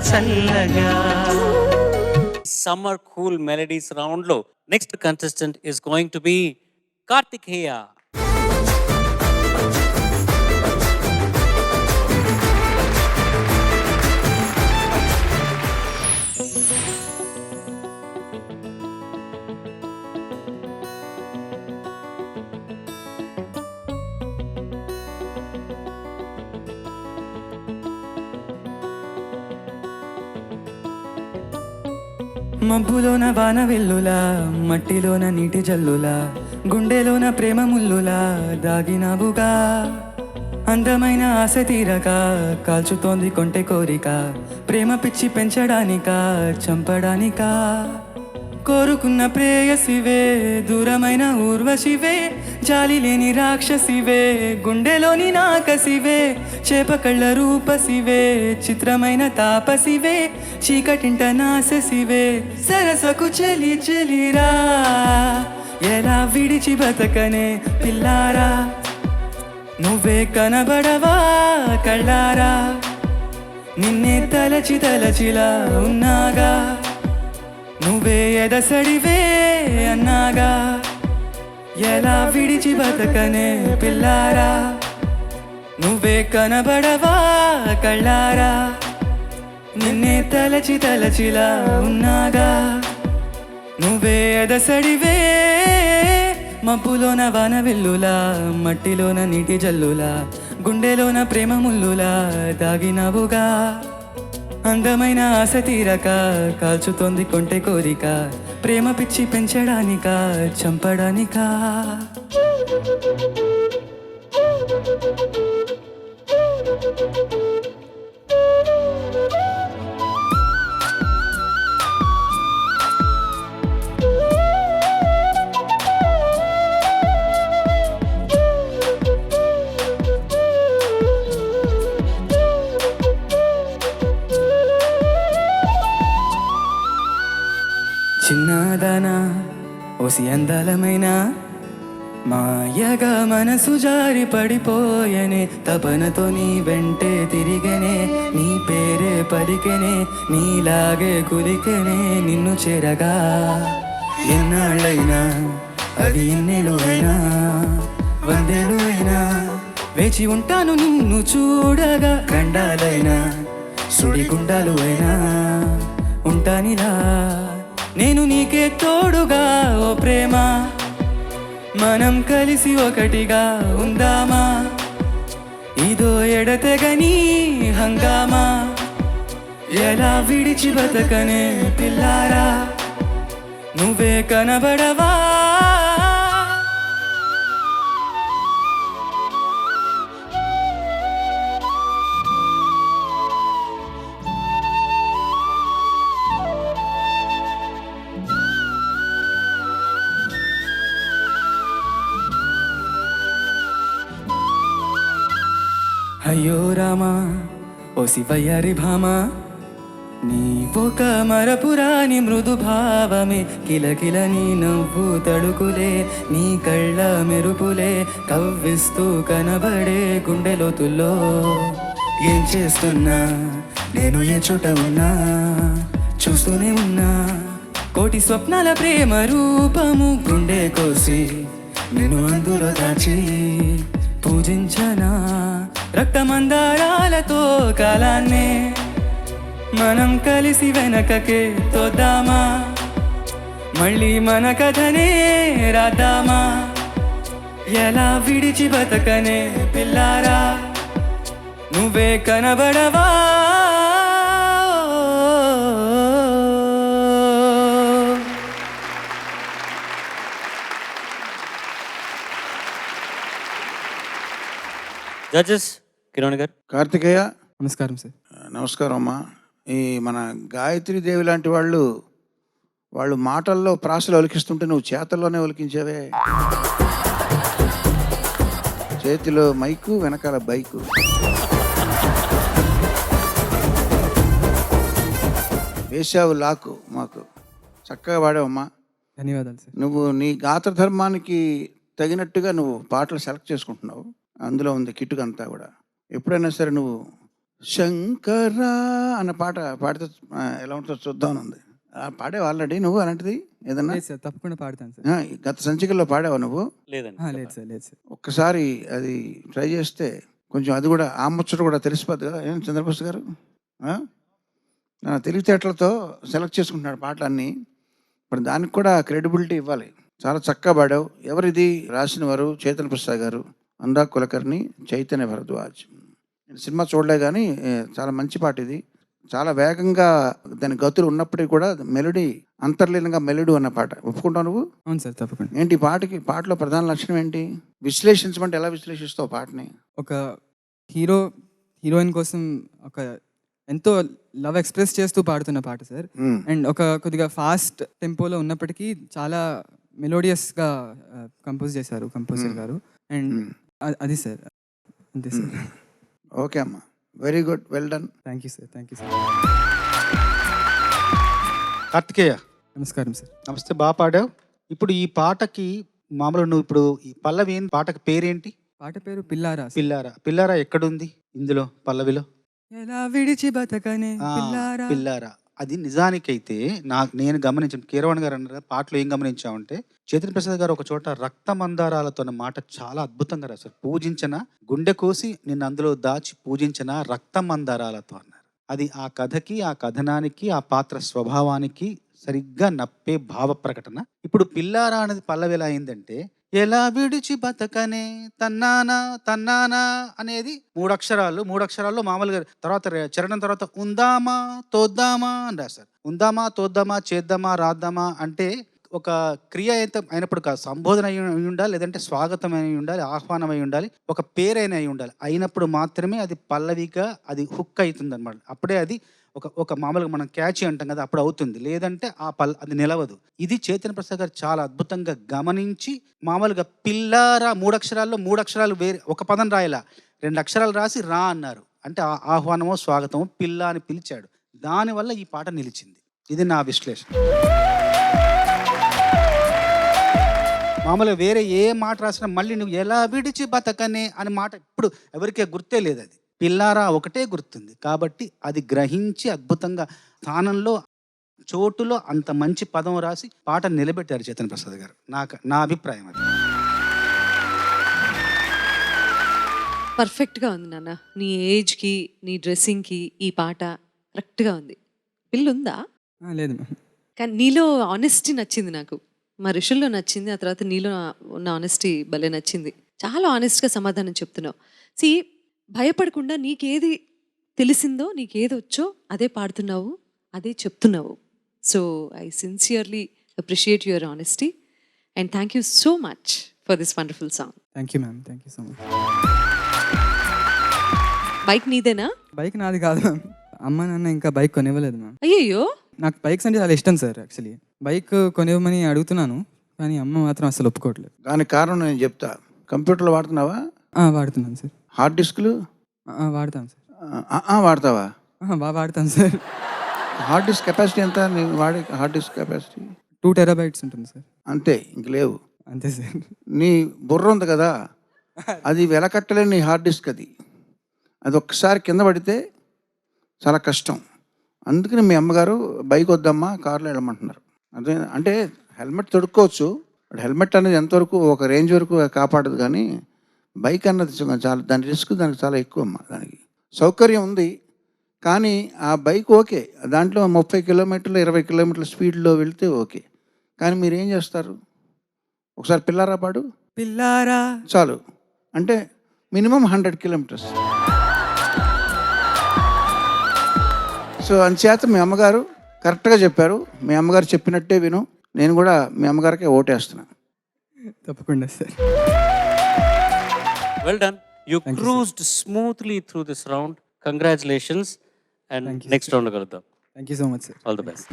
చల్లగా. Summer cool melodies round lo next contestant is going to be Kartikeya. మబ్బులోన వాన వెల్లులా, మట్టిలోన నీటి జల్లులా, గుండెలోన ప్రేమ ముల్లులా దాగినావుగా. అందమైన ఆశ తీరక కాల్చుతోంది కొంటె కోరిక, ప్రేమ పిచ్చి పెంచడానికా చంపడానికా. కోరుకున్న ప్రేయసివే, దూరమైన ఊర్వశివే, జాలి లేని రాక్షసివే, గుండెలోని నాకసివే, చేప కళ్ళ రూపసివే, చిత్రమైన తాపసివే, చీకటింట నాశసివే, సరసకు చెలి చెలిరా, ఎలా విడిచి బతకనే పిల్లారా. నువ్వే కనబడవా కళ్ళారా, నిన్నే తలచి తలచిలా ఉన్నాగా. నువ్వే ఎదసడివే అన్నాగా, ఎలా విడిచి బతకనే పిల్లారా. నువ్వే కనబడవా కళ్ళారా, నిన్నే తలచి తలచిలా ఉన్నాగా. నువ్వే ఎదసడివే, మబ్బులోన వాన వెల్లులా, మట్టిలోన నీటి జల్లులా, గుండెలోన ప్రేమ ముల్లులా దాగినవుగా. అందమైన ఆశ తీరక కాల్చుతోంది కొంటె కోరిక, ప్రేమ పిచ్చి పెంచడానికా చంపడానికా. చిన్నదానా ఓసి అందలమైన, మాయగా మనసు జారి పడిపోయనే, తపనతో నీ వెంటే తిరిగనే, నీ పేరే పలికెనే, నీలాగే కులికెనే నిన్ను చేరగా. ఎన్నాళ్ళైనా అది ఎన్నేళ్ళు అయినా, వందేళ్ళు అయినా వేచి ఉంటాను నిన్ను చూడగా. గండాలైనా సుడిగుండాలు అయినా ఉంటానిలా, నేను నీకే తోడుగా ఓ ప్రేమ. మనం కలిసి ఒకటిగా ఉందామా, ఇదో ఎడతెగని హంగామా. ఎలా విడిచి బతకనే పిల్లారా, నువ్వే కనబడవా. అయ్యో రామా ఓ శివయ్యారి భామా, నీ ఒక మరపురాని మృదు భావమే, కిలకిల నీ నవ్వు తడుకులే, నీ కళ్ళ మెరుపులే కవ్విస్తూ కనబడే గుండె లోతుల్లో. ఏం చేస్తున్నా నేను ఏ చోట ఉన్నా, చూస్తూనే ఉన్నా కోటి స్వప్నాల ప్రేమ రూపము. గుండె కోసి నేను అందులో దాచి పూజించనా, రక్తమందారాలతో కాలాన్నే మనం కలిసి వెనకకే తోద్దామా. మళ్ళీ మన కథనే రాద్దామా, ఎలా విడిచి బతకనే పిల్లారా. నువ్వే కనబడవా. Judges, కిరణ్ గారు. కార్తికేయ నమస్కారం సార్. నమస్కారం అమ్మా. ఈ మన గాయత్రీదేవి లాంటి వాళ్ళు మాటల్లో ప్రాసలు ఒలికిస్తుంటే నువ్వు చేతల్లోనే ఒలికించావే. చేతిలో మైకు, వెనకాల బైకు. వేసావు లాకు మాకు. చక్కగా పాడావమ్మా. ధన్యవాదాలు సార్. నువ్వు నీ గాత్రధర్మానికి తగినట్టుగా నువ్వు పాటలు సెలెక్ట్ చేసుకుంటున్నావు. అందులో ఉంది కిట్టుకంతా కూడా. ఎప్పుడైనా సరే నువ్వు శంకరా అన్న పాట పాడితే ఎలా ఉంటుందో చూద్దాం ఉంది. పాడేవా ఆల్రెడీ నువ్వు అలాంటిది ఏదన్నా? లేదు సార్, తప్పకుండా పాడతాను సార్. గత సంచికల్లో పాడావా నువ్వు? లేదండి. లేదు సార్, లేదు సార్. ఒక్కసారి అది ట్రై చేస్తే కొంచెం అది కూడా ఆ ముచ్చట కూడా తెలిసిపోద్ది కదా. ఏం చంద్రబోస్ గారు తెలివితేటలతో సెలెక్ట్ చేసుకుంటున్నాడు పాటలన్నీ. ఇప్పుడు దానికి కూడా క్రెడిబిలిటీ ఇవ్వాలి. చాలా చక్కగా పాడావు. ఎవరిది రాసిన వారు? చైతన్య ప్రసాద్ గారు, అనురాగ్ కులకర్ణి, చైతన్య భరద్వాజ్. నేను సినిమా చూడలే కానీ చాలా మంచి పాట ఇది. చాలా వేగంగా దాని గతులు ఉన్నప్పటికీ కూడా మెలోడీ, అంతర్లీనంగా మెలోడీ అన్న పాట. ఒప్పుకుంటావు నువ్వు? అవును సార్, తప్పకుండా. ఏంటి పాటలో ప్రధాన లక్షణం ఏంటి? విశ్లేషించమంటే ఎలా విశ్లేషిస్తావు పాటని? ఒక హీరోయిన్ కోసం ఒక ఎంతో లవ్ ఎక్స్ప్రెస్ చేస్తూ పాడుతున్న పాట సార్. అండ్ ఒక కొద్దిగా ఫాస్ట్ టెంపోలో ఉన్నప్పటికీ చాలా మెలోడియస్గా కంపోజ్ చేశారు కంపోజర్ గారు. అండ్ అది సార్, అంతే సార్. ఓకే అమ్మా, very good, well done. Thank you sir, thank you sir. Karthikeya, నమస్కారం సార్. నమస్తే, బాగా పాడావు. ఇప్పుడు ఈ పాటకి మామూలు నువ్వు ఇప్పుడు ఈ పల్లవి పాటకి పేరేంటి? పాట పేరు పిల్లారా. పిల్లారా. పిల్లారా ఎక్కడుంది ఇందులో పల్లవిలో? ఎలా విడిచి బతకనే పిల్లారా. పిల్లారా అది నిజానికైతే నేను గమనించాను. కీరవాణి గారు అన్నారు కదా, పాటలో ఏం గమనించామంటే చైతన్య ప్రసాద్ గారు ఒక చోట రక్త మందారాలతో అన్న మాట చాలా అద్భుతంగా రాశారు. పూజించిన గుండె కోసి నిన్ను అందులో దాచి పూజించిన రక్త మందారాలతో అన్నారు. అది ఆ కథకి, ఆ కథనానికి, ఆ పాత్ర స్వభావానికి సరిగ్గా నప్పే భావ ప్రకటన. ఇప్పుడు పిల్లారా అనేది పల్లవి ఎలా అయిందంటే, ఎలా విడిచి బతకనే తన్నానా తన్నానా అనేది మూడు అక్షరాల్లో మామూలుగా తర్వాత చరణం తర్వాత ఉందామా తోద్దామా అని రాశారు. ఉందామా తోద్దామా చేద్దామా రాద్దామా అంటే ఒక క్రియ అయినప్పుడు కాదు, సంబోధన అయి ఉండాలి, లేదంటే స్వాగతం అయి ఉండాలి, ఆహ్వానం అయి ఉండాలి, ఒక పేరైన అయి ఉండాలి. అయినప్పుడు మాత్రమే అది పల్లవిగా అది హుక్ అవుతుంది అనమాట. అప్పుడే అది ఒక మామూలుగా మనం క్యాచ్ అంటాం కదా, అప్పుడు అవుతుంది. లేదంటే అది నిలవదు. ఇది చైతన్య ప్రసాద్ గారు చాలా అద్భుతంగా గమనించి మామూలుగా పిల్లారా మూడు అక్షరాలు వేరే ఒక పదం రాయలా, 2 అక్షరాలు రాసి రా అన్నారు. అంటే ఆహ్వానమో స్వాగతమో పిల్ల అని పిలిచాడు. దానివల్ల ఈ పాట నిలిచింది. ఇది నా విశ్లేషణ. మామూలుగా వేరే ఏ మాట రాసినా మళ్ళీ నువ్వు ఎలా విడిచి బతకనే అని మాట ఇప్పుడు ఎవరికే గుర్తే లేదు. అది పిల్లారా ఒకటే గుర్తుంది. కాబట్టి అది గ్రహించి అద్భుతంగా స్థానంలో చోటులో అంత మంచి పదం రాసి పాట నిలబెట్టారు చైతన్య ప్రసాద్ గారు. నా అభిప్రాయం అది. పర్ఫెక్ట్గా ఉంది నాన్న. నీ ఏజ్కి, నీ డ్రెస్సింగ్కి ఈ పాట కరెక్ట్గా ఉంది. పిల్లుందా? లేదు మ్యామ్. కానీ నీలో ఆనెస్టీ నచ్చింది నాకు. మా ఋషుల్లో నచ్చింది, ఆ తర్వాత నీలో ఉన్న ఆనెస్టీ భలే నచ్చింది. చాలా ఆనెస్ట్గా సమాధానం చెప్తున్నావు. భయపడకుండా నీకేది తెలిసిందో, నీకేది వచ్చో అదే పాడుతున్నావు, అదే చెప్తున్నావు. So I sincerely appreciate your honesty and thank you so much for this wonderful song. Thank you ma'am, thank you so much. Bike నీదేనా? బైక్ నాది కాదు మ్యామ్. అమ్మ నాన్న ఇంకా బైక్ కొనివ్వలేదు మ్యామ్. అయ్యయ్యో. నాకు బైక్స్ అంటే చాలా ఇష్టం సార్. యాక్చువల్లీ బైక్ కొనివ్వమని అడుగుతున్నాను, కానీ అమ్మ మాత్రం అసలు ఒప్పుకోవట్లేదు. దానికి కారణం నేను చెప్తా. కంప్యూటర్లో వాడుతున్నావా? వాడుతున్నాను సార్. హార్డ్ డిస్క్లు వాడతాను సార్. వాడతావా? బాగా వాడతాను సార్. హార్డ్ డిస్క్ కెపాసిటీ ఎంత? నేను వాడే హార్డ్ డిస్క్ కెపాసిటీ 2 TB ఉంటుంది సార్. అంతే, ఇంక లేవు. అంతే సార్. నీ బుర్ర ఉంది కదా, అది వెలకట్టలేని నీ హార్డ్ డిస్క్. అది ఒక్కసారి కింద పడితే చాలా కష్టం. అందుకని మీ అమ్మగారు బైక్ వద్దమ్మా కారులో వెళ్ళమంటున్నారు. అదే అంటే హెల్మెట్ తొడుక్కోవచ్చు, హెల్మెట్ అనేది ఎంతవరకు ఒక రేంజ్ వరకు కాపాడదు, కానీ బైక్ అన్నది చాలా, దాని రిస్క్ దానికి చాలా ఎక్కువ అమ్మా. దానికి సౌకర్యం ఉంది కానీ ఆ బైక్ ఓకే, దాంట్లో 30 కిలోమీటర్లు 20 కిలోమీటర్ల స్పీడ్లో వెళ్తే ఓకే. కానీ మీరు ఏం చేస్తారు? ఒకసారి పిల్లారా పాడు. పిల్లారా చాలు, అంటే మినిమం 100 కిలోమీటర్స్. సో అందుచేత మీ అమ్మగారు కరెక్ట్గా చెప్పారు. మీ అమ్మగారు చెప్పినట్టే విను. నేను కూడా మీ అమ్మగారికే ఓటేస్తున్నా. తప్పకుండా sir. Well done. You Thank you, cruised smoothly through this round. Congratulations. And Thank you, next round kaluddam. Thank you so much sir. All the best.